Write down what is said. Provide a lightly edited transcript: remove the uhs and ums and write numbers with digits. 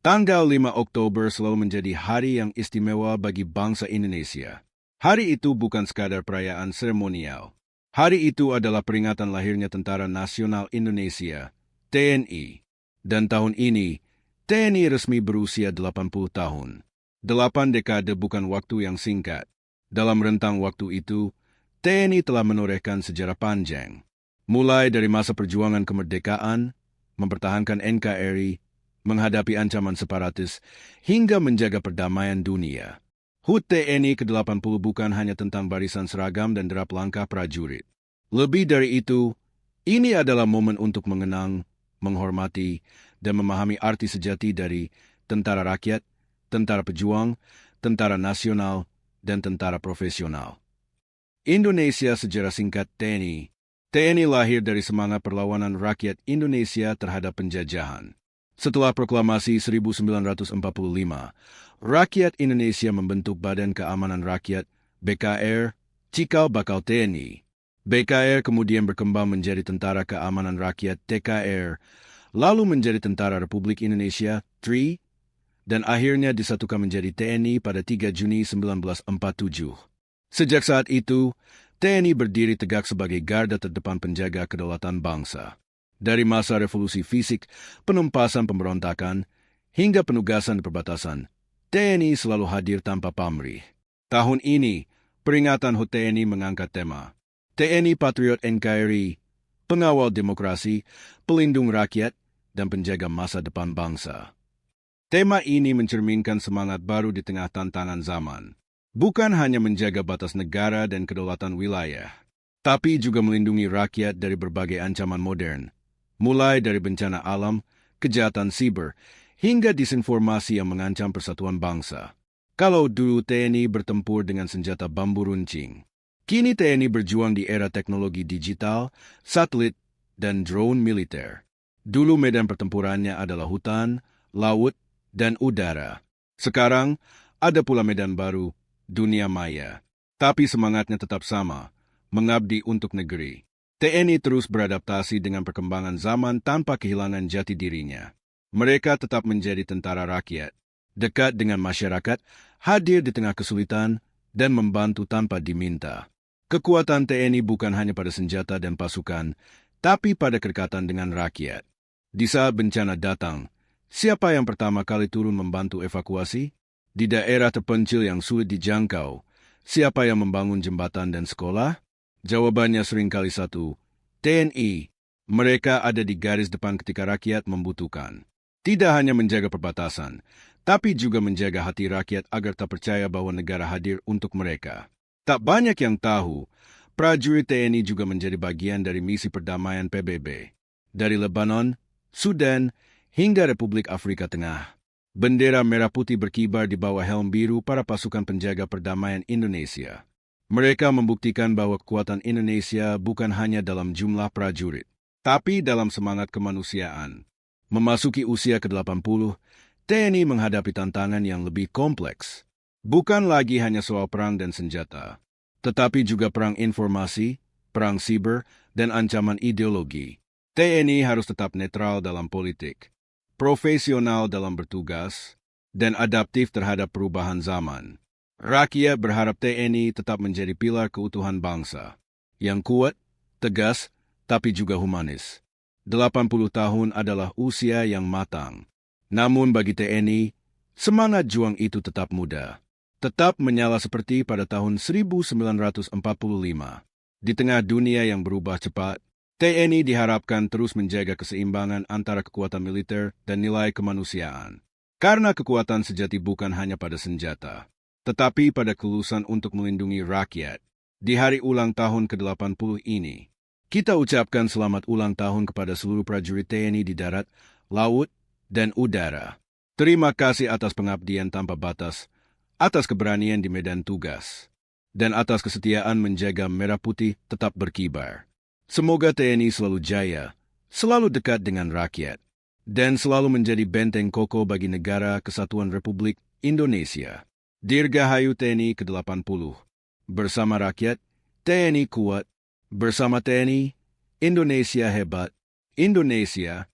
Tanggal 5 Oktober selalu menjadi hari yang istimewa bagi bangsa Indonesia. Hari itu bukan sekadar perayaan seremonial. Hari itu adalah peringatan lahirnya Tentara Nasional Indonesia, TNI. Dan tahun ini, TNI resmi berusia 80 tahun. 8 dekade bukan waktu yang singkat. Dalam rentang waktu itu, TNI telah menorehkan sejarah panjang. Mulai dari masa perjuangan kemerdekaan, mempertahankan NKRI, menghadapi ancaman separatis, hingga menjaga perdamaian dunia. HUT TNI ke-80 bukan hanya tentang barisan seragam dan derap langkah prajurit. Lebih dari itu, ini adalah momen untuk mengenang, menghormati, dan memahami arti sejati dari tentara rakyat, tentara pejuang, tentara nasional, dan tentara profesional. Indonesia sejarah singkat TNI. TNI lahir dari semangat perlawanan rakyat Indonesia terhadap penjajahan. Setelah proklamasi 1945, rakyat Indonesia membentuk Badan Keamanan Rakyat, BKR, cikal bakal TNI. BKR kemudian berkembang menjadi Tentara Keamanan Rakyat, TKR, lalu menjadi Tentara Republik Indonesia, TRI, dan akhirnya disatukan menjadi TNI pada 3 Juni 1947. Sejak saat itu, TNI berdiri tegak sebagai garda terdepan penjaga kedaulatan bangsa. Dari masa revolusi fisik, penumpasan pemberontakan, hingga penugasan di perbatasan, TNI selalu hadir tanpa pamrih. Tahun ini, peringatan HUT TNI mengangkat tema TNI Patriot NKRI, pengawal demokrasi, pelindung rakyat, dan penjaga masa depan bangsa. Tema ini mencerminkan semangat baru di tengah tantangan zaman. Bukan hanya menjaga batas negara dan kedaulatan wilayah, tapi juga melindungi rakyat dari berbagai ancaman modern, mulai dari bencana alam, kejahatan siber, hingga disinformasi yang mengancam persatuan bangsa. Kalau dulu TNI bertempur dengan senjata bambu runcing, kini TNI berjuang di era teknologi digital, satelit, dan drone militer. Dulu medan pertempurannya adalah hutan, laut, dan udara. Sekarang, ada pula medan baru, dunia maya. Tapi semangatnya tetap sama, mengabdi untuk negeri. TNI terus beradaptasi dengan perkembangan zaman tanpa kehilangan jati dirinya. Mereka tetap menjadi tentara rakyat, dekat dengan masyarakat, hadir di tengah kesulitan, dan membantu tanpa diminta. Kekuatan TNI bukan hanya pada senjata dan pasukan, tapi pada kedekatan dengan rakyat. Di saat bencana datang, siapa yang pertama kali turun membantu evakuasi? Di daerah terpencil yang sulit dijangkau, siapa yang membangun jembatan dan sekolah? Jawabannya seringkali satu, TNI. Mereka ada di garis depan ketika rakyat membutuhkan. Tidak hanya menjaga perbatasan, tapi juga menjaga hati rakyat agar tak percaya bahwa negara hadir untuk mereka. Tak banyak yang tahu, prajurit TNI juga menjadi bagian dari misi perdamaian PBB. Dari Lebanon, Sudan, hingga Republik Afrika Tengah. Bendera merah putih berkibar di bawah helm biru para pasukan penjaga perdamaian Indonesia. Mereka membuktikan bahwa kekuatan Indonesia bukan hanya dalam jumlah prajurit, tapi dalam semangat kemanusiaan. Memasuki usia ke-80, TNI menghadapi tantangan yang lebih kompleks. Bukan lagi hanya soal perang dan senjata, tetapi juga perang informasi, perang siber, dan ancaman ideologi. TNI harus tetap netral dalam politik, profesional dalam bertugas, dan adaptif terhadap perubahan zaman. Rakyat berharap TNI tetap menjadi pilar keutuhan bangsa, yang kuat, tegas, tapi juga humanis. 80 tahun adalah usia yang matang. Namun bagi TNI, semangat juang itu tetap muda. Tetap menyala seperti pada tahun 1945. Di tengah dunia yang berubah cepat, TNI diharapkan terus menjaga keseimbangan antara kekuatan militer dan nilai kemanusiaan. Karena kekuatan sejati bukan hanya pada senjata, tetapi pada kelulusan untuk melindungi rakyat. Di hari ulang tahun ke-80 ini, kita ucapkan selamat ulang tahun kepada seluruh prajurit TNI di darat, laut, dan udara. Terima kasih atas pengabdian tanpa batas, atas keberanian di medan tugas, dan atas kesetiaan menjaga merah putih tetap berkibar. Semoga TNI selalu jaya, selalu dekat dengan rakyat, dan selalu menjadi benteng kokoh bagi negara Kesatuan Republik Indonesia. Dirgahayu TNI ke-80. Bersama rakyat, TNI kuat. Bersama TNI, Indonesia hebat. Indonesia